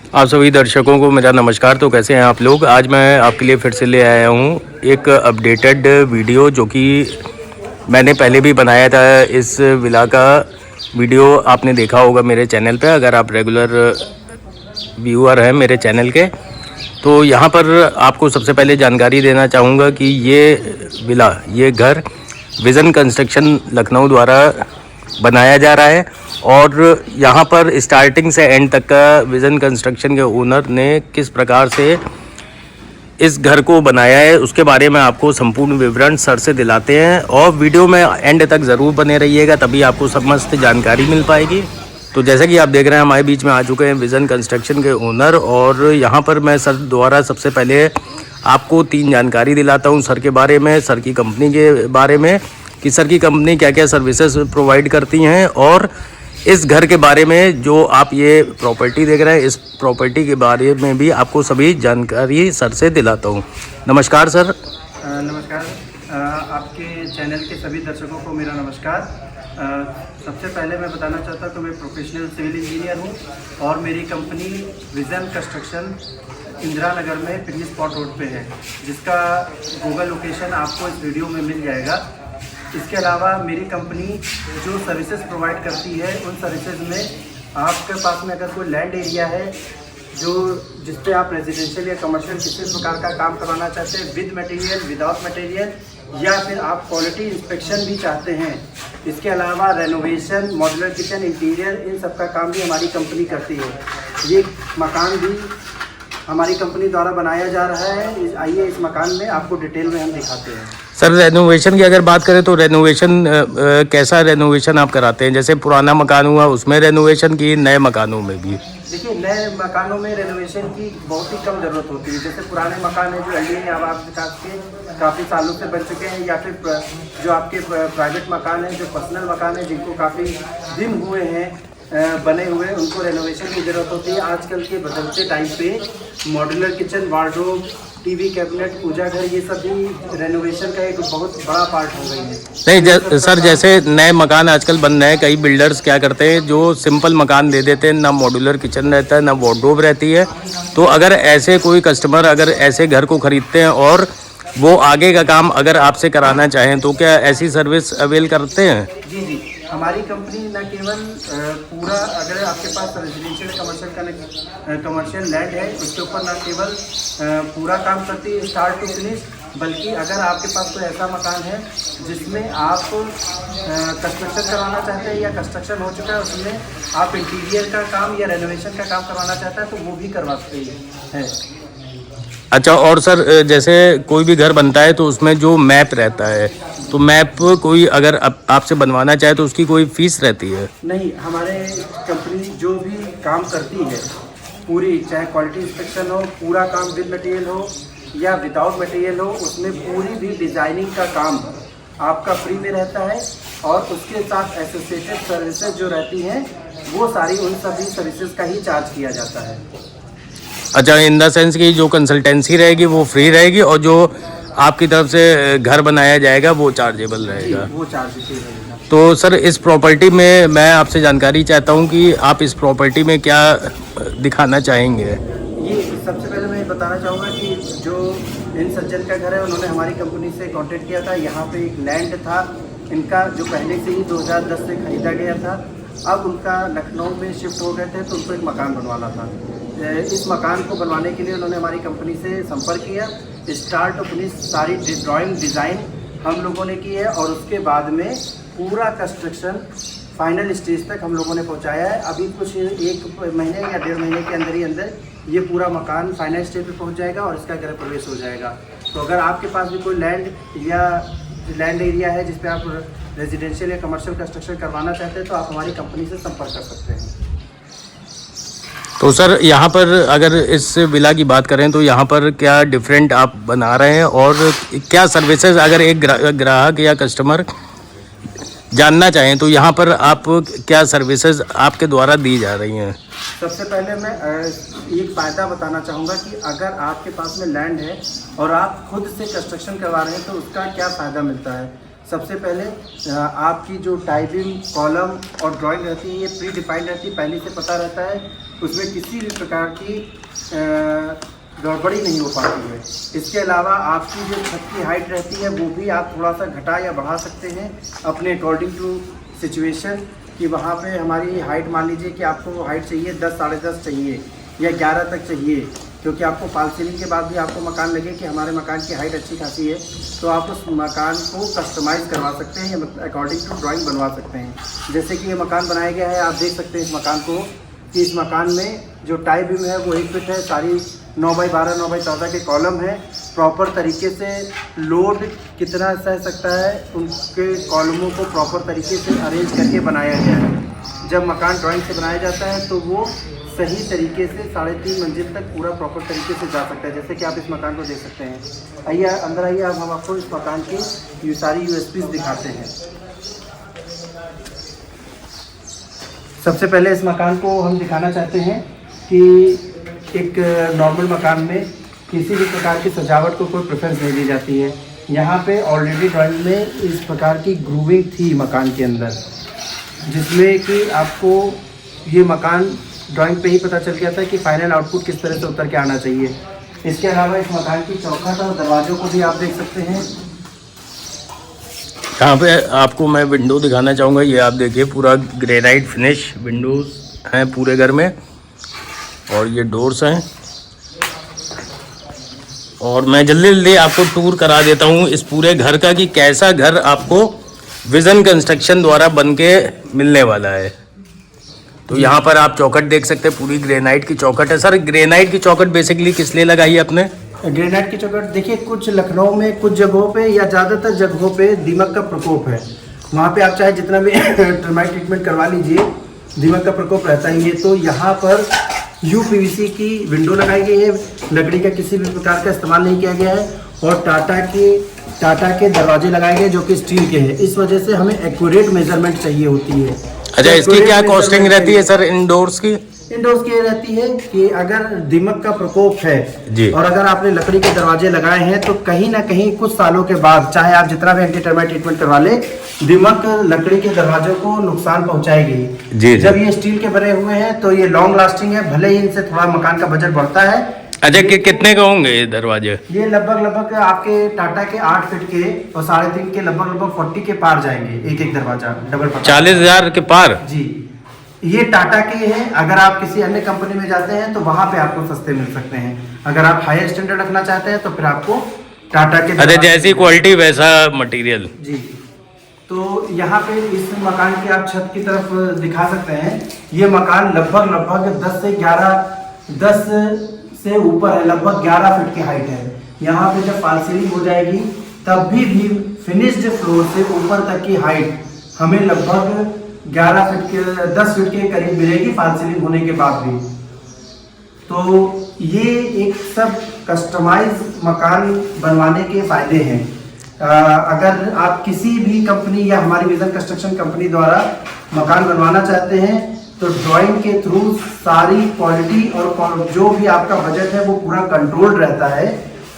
आप सभी दर्शकों को मेरा नमस्कार। तो कैसे हैं आप लोग। आज मैं आपके लिए फिर से ले आया हूं एक अपडेटेड वीडियो, जो कि मैंने पहले भी बनाया था। इस विला का वीडियो आपने देखा होगा मेरे चैनल पे, अगर आप रेगुलर व्यूअर हैं मेरे चैनल के। तो यहाँ पर आपको सबसे पहले जानकारी देना चाहूँगा कि ये घर विज़न कंस्ट्रक्शन लखनऊ द्वारा बनाया जा रहा है, और यहाँ पर स्टार्टिंग से एंड तक का विज़न कंस्ट्रक्शन के ओनर ने किस प्रकार से इस घर को बनाया है उसके बारे में आपको संपूर्ण विवरण सर से दिलाते हैं। और वीडियो में एंड तक ज़रूर बने रहिएगा, तभी आपको समस्त जानकारी मिल पाएगी। तो जैसे कि आप देख रहे हैं, हमारे बीच में आ चुके हैं विज़न कंस्ट्रक्शन के ओनर, और यहाँ पर मैं सर द्वारा सबसे पहले आपको 3 जानकारी दिलाता हूँ सर के बारे में, सर की कंपनी के बारे में, कि सर की कंपनी क्या क्या सर्विसेज प्रोवाइड करती हैं, और इस घर के बारे में जो आप ये प्रॉपर्टी देख रहे हैं, इस प्रॉपर्टी के बारे में भी आपको सभी जानकारी सर से दिलाता हूँ। नमस्कार सर। नमस्कार। आपके चैनल के सभी दर्शकों को मेरा नमस्कार। सबसे पहले मैं बताना चाहता हूँ कि मैं प्रोफेशनल सिविल इंजीनियर हूँ और मेरी company vision construction Indira Nagar में पिकनिक स्पॉट रोड पे है, जिसका गूगल लोकेशन आपको इस वीडियो में मिल जाएगा। इसके अलावा मेरी कंपनी जो सर्विसेज प्रोवाइड करती है, उन सर्विसेज में आपके पास में अगर कोई लैंड एरिया है जिस पे आप रेजिडेंशियल या कमर्शियल किसी प्रकार का काम करवाना चाहते हैं, विद मटेरियल, विदाउट मटेरियल, या फिर आप क्वालिटी इंस्पेक्शन भी चाहते हैं, इसके अलावा रेनोवेशन, मॉड्यूलर किचन, इंटीरियर, इन सब का काम भी हमारी कंपनी करती है। ये मकान भी हमारी कंपनी द्वारा बनाया जा रहा है। आइए इस मकान में आपको डिटेल में हम दिखाते हैं। सर, रेनोवेशन की अगर बात करें तो रेनोवेशन कैसा रेनोवेशन आप कराते हैं? जैसे पुराना मकान हुआ उसमें रेनोवेशन की, नए मकानों में भी? देखिए, नए मकानों में रेनोवेशन की बहुत ही कम ज़रूरत होती है। जैसे पुराने मकान हैं जो एलडीए आवास विकास के काफ़ी सालों से बन चुके हैं, या फिर जो आपके प्राइवेट मकान हैं, जो पर्सनल मकान हैं, जिनको काफ़ी दिन हुए हैं बने हुए, उनको रेनोवेशन की ज़रूरत होती है। आजकल के बदलते टाइम पे modular kitchen, wardrobe, TV cabinet, पूजा घर, ये सब भी रेनोवेशन का एक बहुत बड़ा पार्ट हो गई है। नहीं सर, जैसे नए मकान आजकल बन रहे हैं, कई बिल्डर्स क्या करते हैं, जो सिंपल मकान दे देते हैं, ना मॉड्यूलर किचन रहता है, ना वार्डरोब रहती है। तो अगर ऐसे कोई कस्टमर अगर ऐसे घर को खरीदते हैं और वो आगे का काम अगर आपसे कराना चाहें, तो क्या ऐसी सर्विस अवेल करते हैं? जी, हमारी कंपनी न केवल पूरा, अगर आपके पास रेजिडेंशियल कमर्शियल लैंड है, उसके ऊपर न केवल पूरा काम करती है स्टार्ट टू फिनिश, बल्कि अगर आपके पास कोई ऐसा मकान है जिसमें आप कंस्ट्रक्शन करवाना चाहते हैं या कंस्ट्रक्शन हो चुका है, उसमें आप इंटीरियर का काम या रेनोवेशन का काम करवाना चाहते हैं, तो वो भी करवाते हैं। अच्छा, और सर जैसे कोई भी घर बनता है तो उसमें जो मैप रहता है, तो मैप कोई अगर आपसे बनवाना चाहे तो उसकी कोई फीस रहती है? नहीं, हमारे कंपनी जो भी काम करती है पूरी, चाहे क्वालिटी इंस्पेक्शन हो, पूरा काम विद मटेरियल हो या विदाउट मटेरियल हो, उसमें पूरी भी डिज़ाइनिंग का काम आपका फ्री में रहता है। और उसके साथ एसोसिएटेड सर्विसेज जो रहती हैं, वो सारी उन सभी सर्विसेज का ही चार्ज किया जाता है। अच्छा, इन द सेंस की जो कंसल्टेंसी रहेगी वो फ्री रहेगी, और जो आपकी तरफ से घर बनाया जाएगा वो चार्जेबल रहेगा? वो चार्जेबल रहेगा। तो सर, इस प्रॉपर्टी में मैं आपसे जानकारी चाहता हूँ कि आप इस प्रॉपर्टी में क्या दिखाना चाहेंगे? ये सबसे पहले मैं बताना चाहूँगा कि जो इन सज्जन का घर है, उन्होंने हमारी कंपनी से कांटेक्ट किया था। यहाँ पे एक लैंड था इनका, जो पहले से ही 2010 से खरीदा गया था। अब उनका लखनऊ में शिफ्ट हो गए थे, तो उनको एक मकान बनवाना था। इस मकान को बनवाने के लिए उन्होंने हमारी कंपनी से संपर्क किया। स्टार्ट टू फिनिश सारी ड्राइंग, डिज़ाइन हम लोगों ने की है, और उसके बाद में पूरा कंस्ट्रक्शन फाइनल स्टेज तक हम लोगों ने पहुंचाया है। अभी कुछ 1 महीने या 1.5 महीने के अंदर ही अंदर ये पूरा मकान फाइनल स्टेज पे पहुंच जाएगा और इसका गृह प्रवेश हो जाएगा। तो अगर आपके पास भी कोई लैंड एरिया है जिस पे आप रेजिडेंशियल या कमर्शियल कंस्ट्रक्शन करवाना चाहते हैं, तो आप हमारी कंपनी से संपर्क कर सकते हैं। तो सर, यहाँ पर अगर इस विला की बात करें तो यहाँ पर क्या डिफरेंट आप बना रहे हैं, और क्या सर्विसेज अगर एक ग्राहक या कस्टमर जानना चाहें तो यहाँ पर आप क्या सर्विसेज आपके द्वारा दी जा रही हैं? सबसे पहले मैं एक फ़ायदा बताना चाहूँगा कि अगर आपके पास में लैंड है और आप खुद से कंस्ट्रक्शन करवा रहे हैं, तो उसका क्या फ़ायदा मिलता है। सबसे पहले आपकी जो टाई बीम, कॉलम और ड्राइंग रहती है ये प्री डिफाइंड रहती है, पहले से पता रहता है, उसमें किसी भी प्रकार की गड़बड़ी नहीं हो पाती है। इसके अलावा आपकी जो छत की हाइट रहती है वो भी आप थोड़ा सा घटा या बढ़ा सकते हैं अपने अकॉर्डिंग टू सिचुएशन, कि वहाँ पे हमारी हाइट मान लीजिए कि आपको हाइट चाहिए 10, साढ़े 10 चाहिए या 11 तक चाहिए, क्योंकि आपको फॉल सीलिंग के बाद भी आपको मकान लगे कि हमारे मकान की हाइट अच्छी खासी है, तो आप उस मकान को कस्टमाइज़ करवा सकते हैं या अकॉर्डिंग टू ड्राइंग बनवा सकते हैं। जैसे कि ये मकान बनाया गया है, आप देख सकते हैं इस मकान को कि इस मकान में जो टाई बीम है वो 1 फीट है, सारी 9x12, 9x14 के कॉलम है। प्रॉपर तरीके से लोड कितना सह सकता है उनके कॉलमों को प्रॉपर तरीके से अरेंज करके बनाया गया है। जब मकान ड्राइंग से बनाया जाता है तो वो सही तरीके से 3.5 मंजिल तक पूरा प्रॉपर तरीके से जा सकता है, जैसे कि आप इस मकान को देख सकते हैं। आइए अंदर आइए, अब हम आपको इस मकान की ये सारी USPs दिखाते हैं। सबसे पहले इस मकान को हम दिखाना चाहते हैं कि एक नॉर्मल मकान में किसी भी प्रकार की सजावट को कोई प्रेफरेंस नहीं दी जाती है। यहाँ पे ऑलरेडी ड्राइंग में इस प्रकार की ग्रूविंग थी मकान के अंदर, जिसमें कि आपको ये मकान ड्राइंग पे ही पता चल गया था कि फाइनल आउटपुट किस तरह से उतर के आना चाहिए। इसके अलावा इस मकान की चौखट और दरवाज़ों को भी आप देख सकते हैं। यहाँ पे आपको मैं विंडो दिखाना चाहूँगा। ये आप देखिए पूरा ग्रेनाइट फिनिश विंडोज़ हैं पूरे घर में, और ये डोर्स हैं। और मैं जल्दी जल्दी आपको टूर करा देता हूँ इस पूरे घर का कि कैसा घर आपको विज़न कंस्ट्रक्शन द्वारा बन के मिलने वाला है। तो यहाँ पर आप चौखट देख सकते हैं, पूरी ग्रेनाइट की चौखट है। सर, ग्रेनाइट की चौखट बेसिकली किस लिए लगाई है आपने? ग्रेनाइट की चौखट देखिए, कुछ लखनऊ में कुछ जगहों पे या ज़्यादातर जगहों पे दीमक का प्रकोप है, वहाँ पे आप चाहे जितना भी टर्माइट ट्रीटमेंट करवा लीजिए, दीमक का प्रकोप रहता ही है। तो यहाँ पर UPVC की विंडो लगाई गई है, लकड़ी का किसी भी प्रकार का इस्तेमाल नहीं किया गया है, और टाटा के दरवाजे लगाए गए जो कि स्टील के हैं। इस वजह से हमें एक्यूरेट मेजरमेंट चाहिए होती है। अच्छा, इसकी क्या कॉस्टिंग रहती है सर इंडोर्स की? इंडोर्स की रहती है कि अगर दीमक का प्रकोप है जी, और अगर आपने लकड़ी के दरवाजे लगाए हैं तो कहीं ना कहीं कुछ सालों के बाद चाहे आप जितना भी एंटी टर्माइट ट्रीटमेंट करवा ले, दीमक लकड़ी के दरवाजों को नुकसान पहुंचाएगी। जी, जब ये स्टील के बने हुए हैं तो ये लॉन्ग लास्टिंग है, भले ही इनसे थोड़ा मकान का बजट बढ़ता है। अच्छा, कितने के होंगे ये दरवाजे? ये लगभग आपके टाटा के 8 फीट के और 3.5 के लगभग 40 के पार जाएंगे एक दरवाजा, डबल 40,000 के पार जी। ये टाटा के हैं। अगर आप किसी अन्य कंपनी में जाते हैं तो वहाँ पे आपको सस्ते मिल सकते हैं। अगर आप हायर स्टैंडर्ड रखना चाहते हैं तो फिर आपको टाटा के, अरे जैसी क्वालिटी वैसा मटेरियल जी। तो यहाँ पे इस मकान की आप छत की तरफ दिखा सकते हैं। ये मकान लगभग 10 से ऊपर है, लगभग 11 फीट की हाइट है। यहाँ पे जब फॉल सीलिंग हो जाएगी तब भी फिनिश्ड फ्लोर से ऊपर तक की हाइट हमें लगभग 10 फीट के करीब मिलेगी फॉल सीलिंग होने के बाद भी। तो ये एक सब कस्टमाइज मकान बनवाने के फायदे हैं। अगर आप किसी भी कंपनी या हमारी विजन कंस्ट्रक्शन कंपनी द्वारा मकान बनवाना चाहते हैं तो ड्राइंग के थ्रू सारी क्वालिटी और जो भी आपका बजट है वो पूरा कंट्रोल रहता है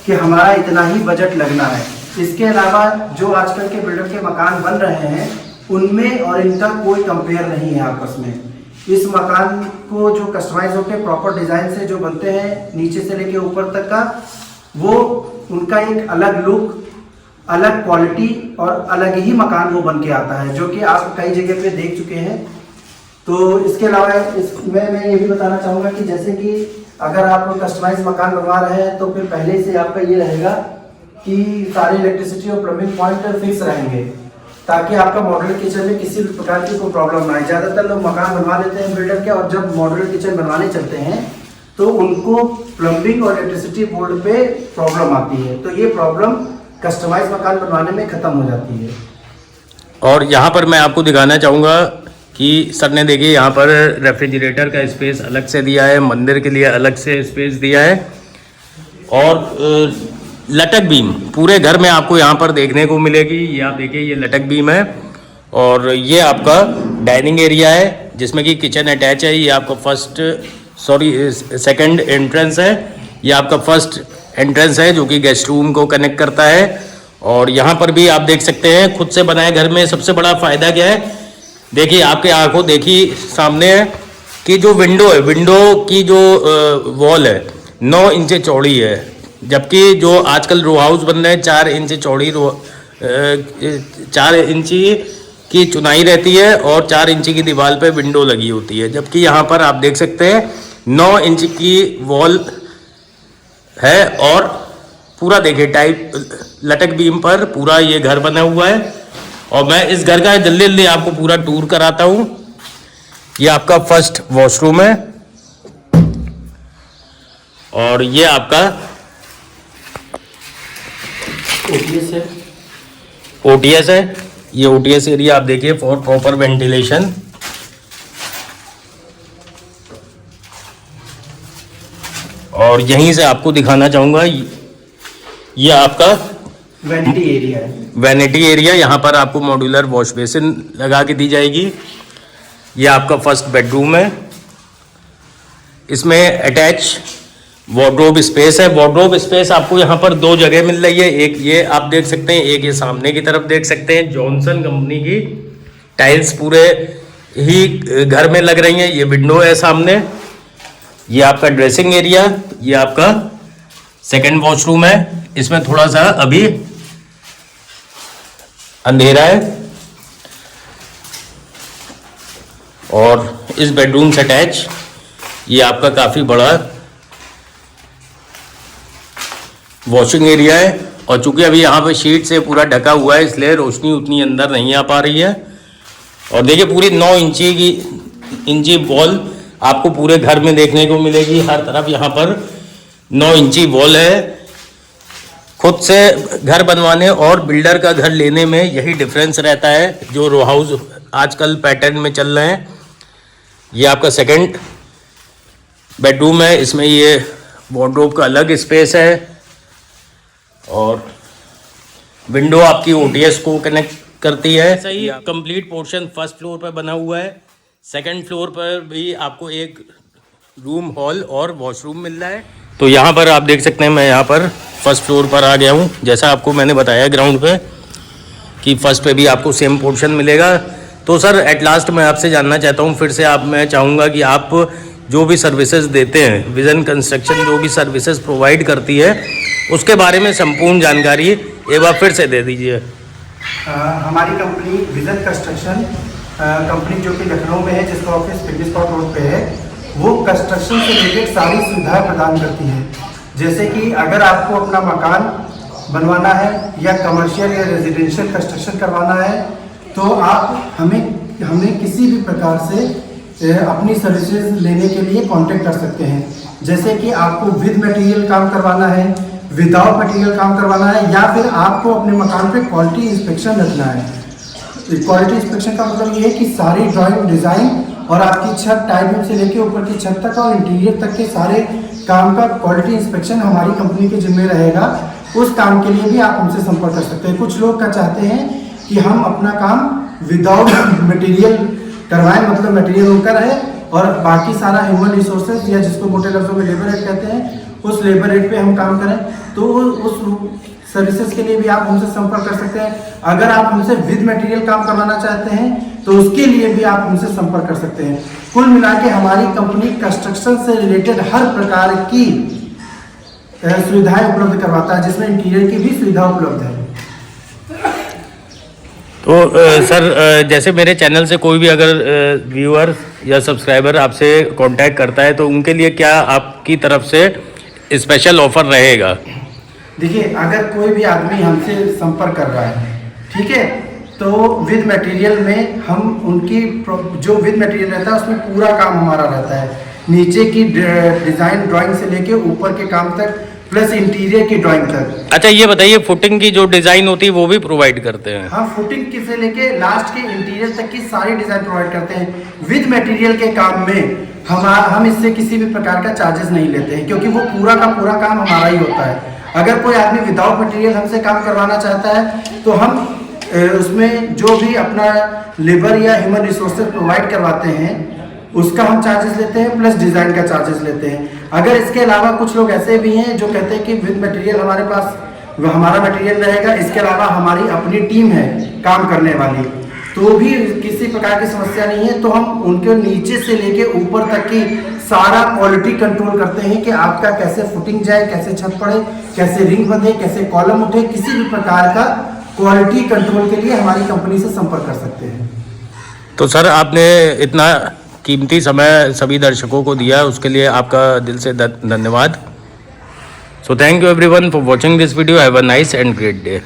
कि हमारा इतना ही बजट लगना है। इसके अलावा जो आजकल के बिल्डर के मकान बन रहे हैं उनमें और इनका कोई कंपेयर नहीं है आपस में। इस मकान को जो कस्टमाइज होकर प्रॉपर डिज़ाइन से जो बनते हैं नीचे से लेके ऊपर तक का, वो उनका एक अलग लुक, अलग क्वालिटी और अलग ही मकान वो बन के आता है, जो कि आप कई जगह पे देख चुके हैं। तो इसके अलावा इसमें मैं ये भी बताना चाहूँगा कि जैसे कि अगर आप कस्टमाइज मकान बनवा रहे हैं तो फिर पहले से आपका ये रहेगा कि सारे इलेक्ट्रिसिटी और प्लम्बिंग पॉइंट फिक्स रहेंगे, ताकि आपका मॉड्यूलर किचन में किसी भी प्रकार की कोई प्रॉब्लम ना आए। ज़्यादातर लोग मकान बनवा लेते हैं बिल्डर के, और जब मॉड्यूलर किचन बनवाने चलते हैं तो उनको प्लम्बिंग और इलेक्ट्रिसिटी बोर्ड पे प्रॉब्लम आती है। तो ये प्रॉब्लम कस्टमाइज मकान बनवाने में ख़त्म हो जाती है। और यहाँ पर मैं आपको दिखाना चाहूँगा कि सर ने देखिए यहाँ पर रेफ्रिजरेटर का स्पेस अलग से दिया है, मंदिर के लिए अलग से स्पेस दिया है, और लटक बीम पूरे घर में आपको यहाँ पर देखने को मिलेगी। ये आप देखिए, ये लटक बीम है, और ये आपका डाइनिंग एरिया है जिसमें कि किचन अटैच है। ये आपका सेकंड एंट्रेंस है। ये आपका फर्स्ट एंट्रेंस है जो कि गेस्ट रूम को कनेक्ट करता है, और यहाँ पर भी आप देख सकते हैं खुद से बनाए घर में सबसे बड़ा फ़ायदा क्या है, देखिए आपके आंखों देखिए सामने है कि जो विंडो है, विंडो की जो वॉल है 9 इंच चौड़ी है, जबकि जो आजकल रो हाउस बन रहे हैं 4 इंच चौड़ी 4 इंची की चुनाई रहती है और 4 इंची की दीवार पे विंडो लगी होती है, जबकि यहाँ पर आप देख सकते हैं 9 इंच की वॉल है और पूरा देखिए टाइप लटक बीम पर पूरा ये घर बना हुआ है। और मैं इस घर का जल्दी जल्दी आपको पूरा टूर कराता हूँ। ये आपका फर्स्ट वॉशरूम है और ये आपका ओटीएस है। ये ओटीएस एरिया आप देखिए फॉर प्रॉपर वेंटिलेशन। और यहीं से आपको दिखाना चाहूँगा ये आपका वैनिटी एरिया है। वैनिटी एरिया, यहाँ पर आपको मॉड्यूलर वॉश बेसिन लगा के दी जाएगी। ये आपका फर्स्ट बेडरूम है, इसमें अटैच वार्डरोब स्पेस है। वार्डरोब स्पेस आपको यहाँ पर 2 जगह मिल रही है, एक ये आप देख सकते हैं, एक ये सामने की तरफ देख सकते हैं। जॉनसन कंपनी की टाइल्स पूरे ही घर में लग रही हैं। ये विंडो है सामने। ये आपका ड्रेसिंग एरिया, ये आपका सेकंड वॉशरूम है। इसमें थोड़ा सा अभी अंधेरा है और इस बेडरूम से अटैच ये आपका काफ़ी बड़ा वॉशिंग एरिया है। और चूंकि अभी यहाँ पे शीट से पूरा ढका हुआ है इसलिए रोशनी उतनी अंदर नहीं आ पा रही है। और देखिए पूरी 9 इंची वॉल आपको पूरे घर में देखने को मिलेगी। हर तरफ यहाँ पर 9 इंची वॉल है। खुद से घर बनवाने और बिल्डर का घर लेने में यही डिफरेंस रहता है जो रो हाउस आजकल पैटर्न में चल रहे हैं। ये आपका सेकंड बेडरूम है, इसमें ये वार्डरोब का अलग स्पेस है और विंडो आपकी ओटीएस को कनेक्ट करती है। सही कंप्लीट पोर्शन फर्स्ट फ्लोर पर बना हुआ है। सेकंड फ्लोर पर भी आपको एक रूम, हॉल और वॉशरूम मिल रहा है। तो यहाँ पर आप देख सकते हैं मैं यहाँ पर फर्स्ट फ्लोर पर आ गया हूँ। जैसा आपको मैंने बताया ग्राउंड पे कि फर्स्ट पे भी आपको सेम पोर्शन मिलेगा। तो सर एट लास्ट मैं आपसे जानना चाहता हूँ फिर से मैं चाहूँगा कि आप जो भी सर्विसेज देते हैं, विजन कंस्ट्रक्शन जो भी सर्विसेज प्रोवाइड करती है उसके बारे में संपूर्ण जानकारी एक बार फिर से दे दीजिए। हमारी कंपनी विजन कंस्ट्रक्शन कंपनी जो कि लखनऊ में है, जिसका ऑफिस फिटनेस पार्क रोड पे है, वो कंस्ट्रक्शन से रिलेटेड सारी सुविधाएं प्रदान करती है। जैसे कि अगर आपको अपना मकान बनवाना है या कमर्शियल या रेजिडेंशियल कंस्ट्रक्शन करवाना है तो आप हमें किसी भी प्रकार से अपनी सर्विसेज लेने के लिए कांटेक्ट कर सकते हैं। जैसे कि आपको विद मटेरियल काम करवाना है, विदाउट मटेरियल काम करवाना है, या फिर आपको अपने मकान पे क्वालिटी इंस्पेक्शन रखना है। क्वालिटी इंस्पेक्शन का मतलब ये है कि सारी ड्राइंग, डिज़ाइन और आपकी छत टाइप से लेके ऊपर की छत तक और इंटीरियर तक के सारे काम का क्वालिटी इंस्पेक्शन हमारी कंपनी के जिम्मे रहेगा। उस काम के लिए भी आप हमसे संपर्क कर सकते हैं। कुछ लोग क्या चाहते हैं कि हम अपना काम विदाउट मटेरियल करवाएं, मतलब मटेरियल उनका रहे और बाकी सारा ह्यूमन रिसोर्सेज या जिसको मोटे लफ्जों में लेबर रेट कहते हैं उस लेबर रेट पे हम काम करें, तो उस सर्विसेज के लिए भी आप हमसे संपर्क कर सकते हैं। अगर आप हमसे विद मटेरियल काम करवाना चाहते हैं तो उसके लिए भी आप हमसे संपर्क कर सकते हैं। कुल मिला के हमारी कंपनी कंस्ट्रक्शन से रिलेटेड हर प्रकार की सुविधाएं उपलब्ध करवाता है, जिसमें इंटीरियर की भी सुविधा उपलब्ध है। तो सर जैसे मेरे चैनल से कोई भी अगर व्यूअर या सब्सक्राइबर आपसे कांटेक्ट करता है तो उनके लिए क्या आपकी तरफ से स्पेशल ऑफर रहेगा? देखिए, अगर कोई भी आदमी हमसे संपर्क कर रहा है, ठीक है, तो विद मटेरियल में हम उनकी जो विद मटेरियल रहता है उसमें पूरा काम हमारा रहता है, नीचे की डिज़ाइन ड्राइंग से लेके ऊपर के काम तक प्लस इंटीरियर की ड्राइंग तक। अच्छा ये बताइए, फुटिंग की जो डिज़ाइन होती है वो भी प्रोवाइड करते हैं? हाँ, फुटिंग की से लेके लास्ट के इंटीरियर तक की सारी डिज़ाइन प्रोवाइड करते हैं। विद मटेरियल के काम में हम इससे किसी भी प्रकार का चार्जेस नहीं लेते हैं, क्योंकि वो पूरा का पूरा काम हमारा ही होता है। अगर कोई आदमी विदाउट मटेरियल हमसे काम करवाना चाहता है तो हम उसमें जो भी अपना लेबर या ह्यूमन रिसोर्सेज प्रोवाइड करवाते हैं उसका हम चार्जेस लेते हैं, प्लस डिज़ाइन का चार्जेस लेते हैं। अगर इसके अलावा कुछ लोग ऐसे भी हैं जो कहते हैं कि विद मटेरियल हमारे पास वो हमारा मटेरियल रहेगा। इसके अलावा हमारी अपनी टीम है काम करने वाली, तो भी किसी प्रकार की समस्या नहीं है। तो हम उनके नीचे से लेके ऊपर तक की सारा क्वालिटी कंट्रोल करते हैं कि आपका कैसे फुटिंग जाए, कैसे छत पड़े, कैसे रिंग बंधे, कैसे कॉलम उठे। किसी भी प्रकार का क्वालिटी कंट्रोल के लिए हमारी कंपनी से संपर्क कर सकते हैं। तो सर, आपने इतना कीमती समय सभी दर्शकों को दिया, उसके लिए आपका दिल से धन्यवाद। So thank you everyone for watching this video. Have a nice and great day.